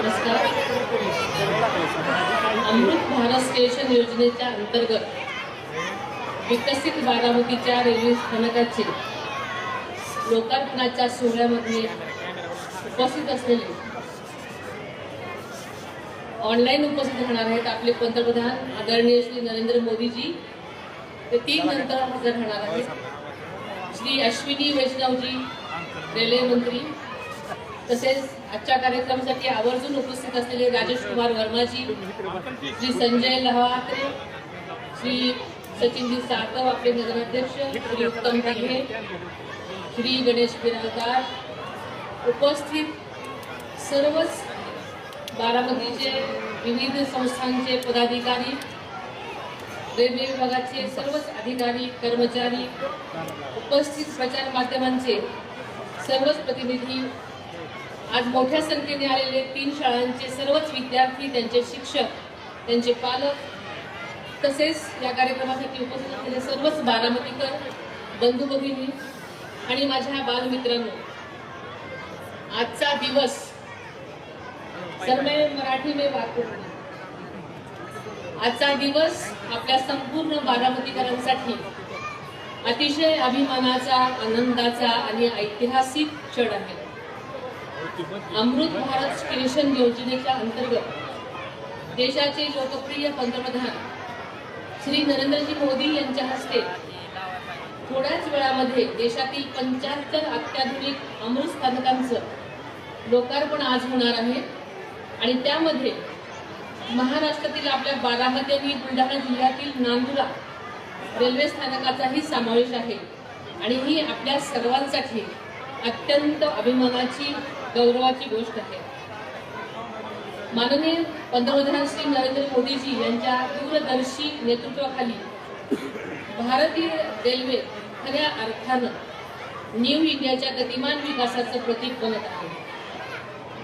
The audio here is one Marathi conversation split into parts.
नमस्कार. अमृत भारत स्टेशन योजनेच्या अंतर्गत विकसित बारामतीच्या रेल्वे स्थानकाचे लोकार्पणाच्या सोहळ्यामध्ये उपस्थित असलेले ऑनलाईन उपस्थित राहणार आहेत आपले पंतप्रधान आदरणीय श्री नरेंद्र मोदीजी. ते 3 नंतर हजर राहणार आहेत. श्री अश्विनी वैष्णवजी रेल्वे मंत्री, तसेच आजच्या कार्यक्रमासाठी आवर्जून उपस्थित असलेले राजेश कुमार वर्माजी, श्री संजय लहात्रे, श्री सचिनजी सातव आपले नगराध्यक्ष, श्री उत्तम दिघे, श्री गणेश बिराजदार, उपस्थित सर्वच बारामतीचे विविध संस्थांचे पदाधिकारी, रेल्वे विभागाचे सर्वच अधिकारी कर्मचारी, उपस्थित प्रचार माध्यमांचे सर्वच प्रतिनिधी, आज मोठ्या संख्येने आलेले 3 शाळांचे सर्वच विद्यार्थी, त्यांचे शिक्षक, त्यांचे पालक, तसेच या कार्यक्रमासाठी उपस्थित असलेले सर्वच बारामतीकर बंधू भगिनी आणि माझ्या बालमित्रांनो, आजचा दिवस सर मैं मराठी में बात करूंगी. आजचा दिवस आपल्या संपूर्ण बारामतीकरांसाठी अतिशय अभिमानाचा, आनंदाचा आणि ऐतिहासिक क्षण आहे. अमृत भारत स्टेशन योजनेच्या अंतर्गत देशाचे लोकप्रिय पंतप्रधान श्री नरेंद्रजी मोदी यांच्या हस्ते थोड्याच वेळामध्ये देशातील 75 अत्याधुनिक अमृत स्थानकांचं लोकार्पण आज होणार आहे. आणि त्यामध्ये महाराष्ट्रातील आपल्या बारामती आणि बुलढाणा जिल्ह्यातील नांदुरा रेल्वे स्थानकाचाही समावेश आहे. आणि ही आपल्या सर्वांसाठी अत्यंत अभिमानाची, गौरवाची गोष्ट आहे. माननीय पंतप्रधान श्री नरेंद्र मोदीजी यांच्या दूरदर्शी नेतृत्वाखाली भारतीय रेल्वे खऱ्या अर्थानं न्यू इंडियाच्या गतिमान विकासाचं प्रतीक बनत आहे.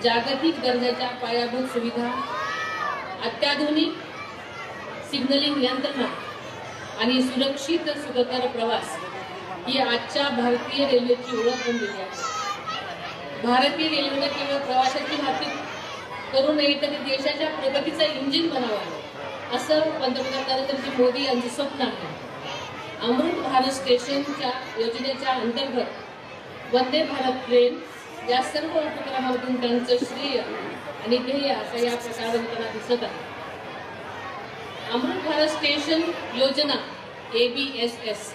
जागतिक दर्जाच्या पायाभूत सुविधा, अत्याधुनिक सिग्नलिंग यंत्रणा आणि सुरक्षित सुखकर प्रवास ही आजच्या भारतीय रेल्वेची ओळख बनलेली आहे. भारतीय रेल्वेने केवळ प्रवासाची वाहतूक करू नये तर देशाच्या प्रगतीचं इंजिन बनावं, असं पंतप्रधान नरेंद्र मोदी यांचं स्वप्न आहे. अमृत भारत स्टेशनच्या योजनेच्या अंतर्गत वंदे भारत ट्रेन या सर्व उपक्रमातून त्यांचं श्रेय आणि ध्येय असं या प्रकारे होताना दिसत आहे. अमृत भारत स्टेशन योजना ABSS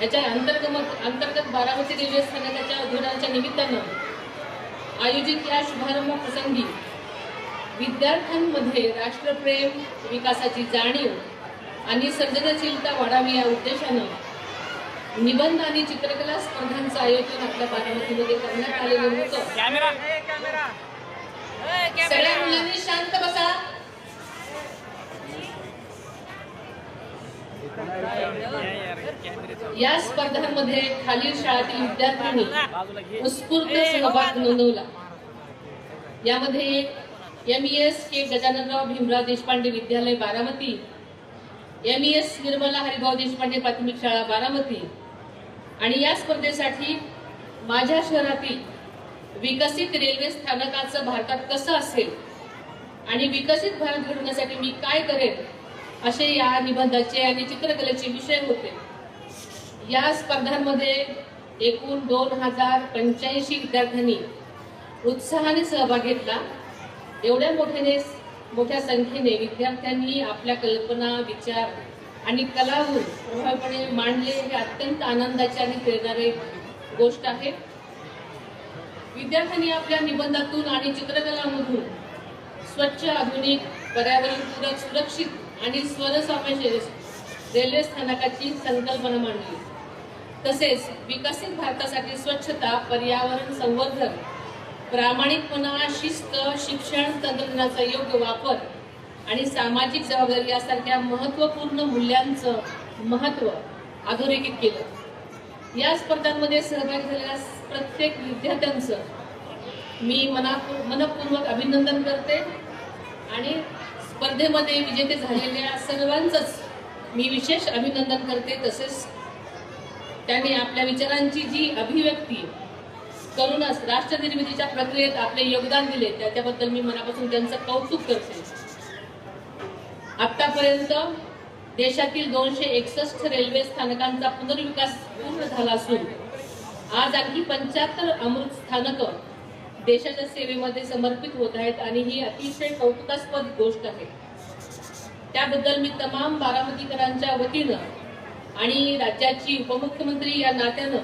याच्या अंतर्गत बारामती रेल्वे स्थानकाच्या उद्घाटनाच्या निमित्तानं आयोजित या शुभारंभ प्रसंगी विद्यार्थ्यांमध्ये राष्ट्रप्रेम, विकासाची जाणीव आणि सर्जनशीलता वाढावी या उद्देशानं निबंध आणि चित्रकला स्पर्धांचं आयोजन आपल्या बारामतीमध्ये करण्यात आलेलं होतं. सगळ्या मुलांनी शांत बसा. या स्पर्धांमध्ये खालील शाळेतील विद्यार्थ्यांनी उत्स्फूर्त सहभाग नोंदवला. यामध्ये MES के गजाननराव भीमराव देशपांडे विद्यालय बारामती, MES निर्मला हरिभाऊ देशपांडे प्राथमिक शाळा बारामती आणि या स्पर्धेसाठी माझ्या शहरातील विकसित रेल्वे स्थानकाचं भारतात कसं असेल आणि विकसित भारत घडवण्यासाठी मी काय करेन असे या निबंधाचे आणि चित्रकलेचे विषय होते. या स्पर्धांमध्ये एकूण 2085 विद्यार्थ्यांनी उत्साहाने सहभाग घेतला. एवढ्या मोठ्या संख्येने विद्यार्थ्यांनी आपल्या कल्पना, विचार आणि कलागुण प्रभावीपणे मांडले हे अत्यंत आनंदाची आणि प्रेरणादायी गोष्ट आहे. विद्यार्थ्यांनी आपल्या निबंधातून आणि चित्रकलामधून स्वच्छ, आधुनिक, पर्यावरणपूरक, सुरक्षित आणि स्वरसमावेश रेल्वे स्थानकाची संकल्पना मांडली. तसेच विकसित भारतासाठी स्वच्छता, पर्यावरण संवर्धन, प्रामाणिकपणा, शिस्त, शिक्षण, तंत्रज्ञानाचा योग्य वापर आणि सामाजिक जबाबदारी यासारख्या महत्त्वपूर्ण मूल्यांचं महत्त्व अधोरेखित केलं. या स्पर्धांमध्ये सहभागी झालेल्या प्रत्येक विद्यार्थ्यांचं मी मनपूर्वक अभिनंदन करते आणि स्पर्धेमध्ये विजेते झालेल्या सर्वांचंच मी विशेष अभिनंदन करते. तसेच त्यांनी आपल्या विचारांची जी अभिव्यक्ती करूनच राष्ट्र निर्मितीच्या प्रक्रियेत आपले योगदान दिले, त्याच्याबद्दल मी मनापासून त्यांचं कौतुक करते. आतापर्यंत देशातील 261 रेल्वे स्थानकांचा पुनर्विकास पूर्ण झाला असून आज आणखी 75 अमृत स्थानकं देशाच्या सेवेमध्ये समर्पित होत आहेत आणि ही अतिशय कौतुकास्पद गोष्ट आहे. त्याबद्दल मी तमाम बारामतीकरांच्या वतीनं आणि राज्याची उपमुख्यमंत्री या नात्यानं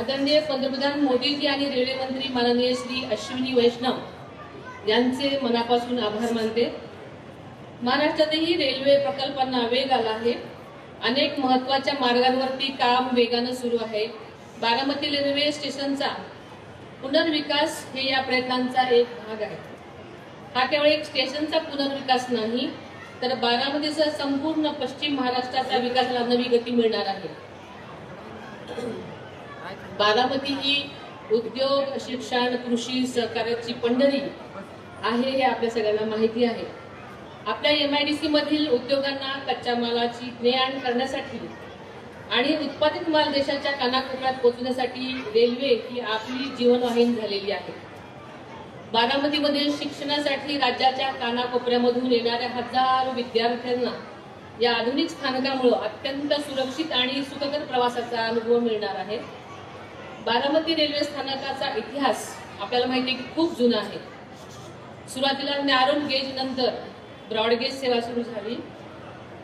आदरणीय पंतप्रधान मोदीजी आणि रेल्वे मंत्री माननीय श्री अश्विनी वैष्णव यांचे मनापासून आभार मानते. महाराष्ट्रातही रेल्वे प्रकल्पांना वेग आला आहे. अनेक महत्वाच्या मार्गांवरती काम वेगानं सुरू आहे. बारामती रेल्वे स्टेशनचा पुनर्विकास हे या प्रयत्नांचा एक भाग आहे. हा केवळ एक स्टेशनचा पुनर्विकास नाही, तर बारामतीसह संपूर्ण पश्चिम महाराष्ट्राच्या विकासाला नवी गती मिळणार आहे. बारामती ही उद्योग, शिक्षण, कृषी, सहकार्याची पंढरी आहे हे आपल्या सगळ्यांना माहिती आहे. आपल्या MIDC मधील उद्योगांना कच्च्या मालाची ने-आण करण्यासाठी आणि उत्पादित माल देशाच्या कानाकोपऱ्यात पोहोचण्यासाठी रेल्वे ही आपली जीवनवाहिनी झालेली आहे. बारामतीमधील शिक्षणासाठी राज्याच्या कानाकोपऱ्यामधून येणाऱ्या हजारो विद्यार्थ्यांना या आधुनिक स्थानकामुळे अत्यंत सुरक्षित आणि सुखकर प्रवासाचा अनुभव मिळणार आहे. बारामती रेल्वे स्थानकाचा इतिहास आपल्याला माहिती आहे की खूप जुना आहे. सुरुवातीला नॅरो गेज नंतर ब्रॉडगेज सेवा सुरू झाली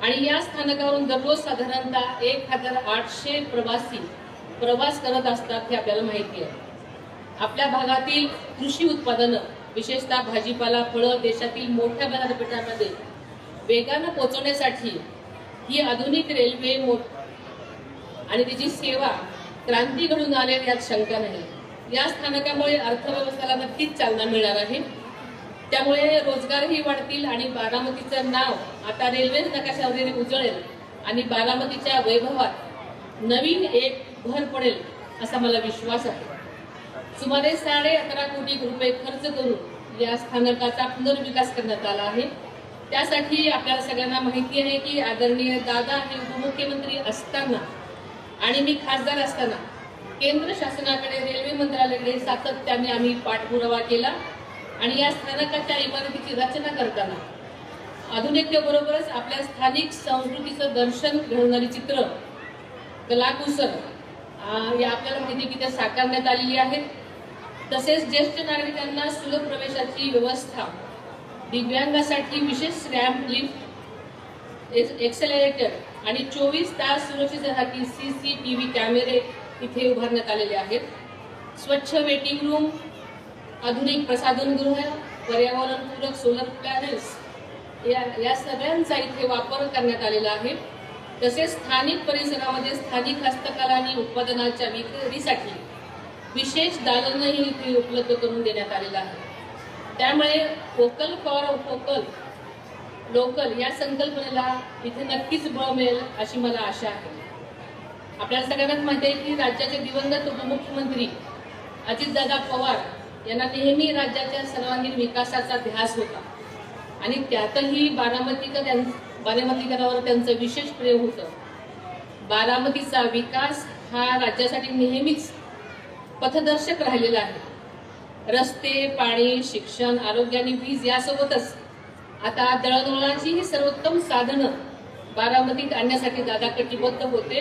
आणि या स्थानकावरून दररोज साधारणतः 1800 प्रवासी प्रवास करत असतात हे आपल्याला माहिती आहे. आपल्या भागातील कृषी उत्पादनं, विशेषतः भाजीपाला, फळं देशातील मोठ्या बाजारपेठांमध्ये वेगानं पोहोचवण्यासाठी ही आधुनिक रेल्वे आणि तिची सेवा क्रांती घडून आलेली यात शंका नाही. या स्थानकामुळे अर्थव्यवस्थेला नक्कीच चालना मिळणार आहे. त्यामुळे रोजगारही वाढतील आणि बारामतीचं नाव आता रेल्वे नकाशावर उजळेल आणि बारामतीच्या वैभवात नवीन एक भर पडेल असा मला विश्वास आहे. सुमारे 11.5 कोटी रुपये खर्च करून या स्थानकाचा पुनर्विकास करण्यात आला आहे. त्यासाठी आपल्याला सगळ्यांना माहिती आहे की आदरणीय दादा हे उपमुख्यमंत्री असताना आणि मी खासदार असताना केंद्र शासनाकडे, रेल्वे मंत्रालयाकडे सातत्याने आम्ही पाठपुरावा केला आणि या स्थानकाच्या इमारतीची रचना करताना आधुनिकतेबरोबरच आपल्या स्थानिक संस्कृतीचं दर्शन घडवणारी चित्र, कलाकुसर या आपल्याला माहिती की त्या साकारण्यात आलेली आहेत. तसेच ज्येष्ठ नागरिकांना सुलभ प्रवेशाची व्यवस्था, दिव्यांगासाठी विशेष रॅम्प, लिफ्ट, एक्सेलरेटर आणि 24 तास सुरक्षेसाठी CCTV कॅमेरे इथे उभारण्यात आलेले आहेत. स्वच्छ वेटिंग रूम, आधुनिक प्रसाधनगृह, पर्यावरणपूरक सोलर पॅनेल्स या सगळ्यांचा इथे वापर करण्यात आलेला आहे. तसेच स्थानिक परिसरामध्ये स्थानिक हस्तकला आणि उत्पादनाच्या विक्रीसाठी विशेष दालनही इथे उपलब्ध करून देण्यात आलेलं आहे. त्यामुळे वोकल फॉर लोकल या संकल्पनेला इथे नक्कीच बळ मिळेल अशी मला आशा आहे. आपल्याला सगळ्यांनाच माहिती आहे की राज्याचे दिवंगत उपमुख्यमंत्री अजितदादा पवार यांना नेहमी राज्याच्या सर्वांगीण विकासाचा ध्यास होता आणि त्यातही बारामतीकरांवर त्यांचं विशेष प्रेम होतं. बारामतीचा विकास हा राज्यासाठी नेहमीच पथदर्शक राहिलेला आहे. रस्ते, पाणी, शिक्षण, आरोग्य आणि वीज यासोबतच आता दळणवळणाची ही सर्वोत्तम साधनं बारामतीत आणण्यासाठी दादा कटिबद्ध होते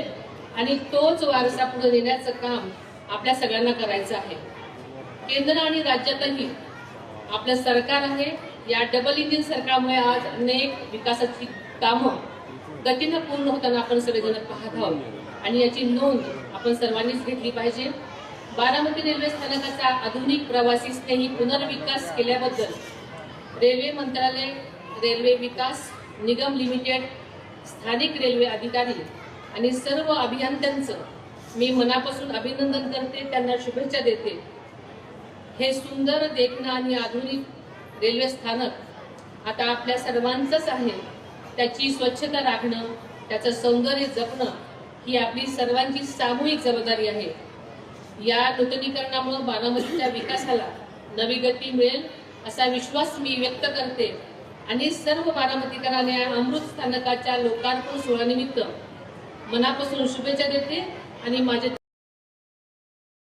आणि तोच वारसा पुढे नेण्याचं काम आपल्या सगळ्यांना करायचं आहे. केंद्र आणि राज्यातही आपलं सरकार आहे. या डबल इंजिन सरकारमुळे आज अनेक विकासाची कामं गतीनं पूर्ण होताना आपण सगळेजण पाहत आहोत आणि याची नोंद आपण सर्वांनीच घेतली पाहिजे. बारामती रेल्वे स्थानकाचा आधुनिक प्रवासी स्नेही पुनर्विकास केल्याबद्दल रेल्वे मंत्रालय, रेल्वे विकास निगम लिमिटेड, स्थानिक रेल्वे अधिकारी आणि सर्व अभियंत्यांचं मी मनापासून अभिनंदन करते, त्यांना शुभेच्छा देते. हे सुंदर, देखणं आणि आधुनिक रेल्वे स्थानक आता आपल्या सर्वांचंच आहे. त्याची स्वच्छता राखणं, त्याचं सौंदर्य जपणं ही आपली सर्वांची सामूहिक जबाबदारी आहे. या नूतनीकरणामुळे बारामतीच्या विकासाला नवी गती मिळेल असा विश्वास मी व्यक्त करते आणि सर्व बारामतीकरांना अमृत स्थानकाच्या लोकार्पण सोहळ्यानिमित्त मनापासून शुभेच्छा देते आणि माझे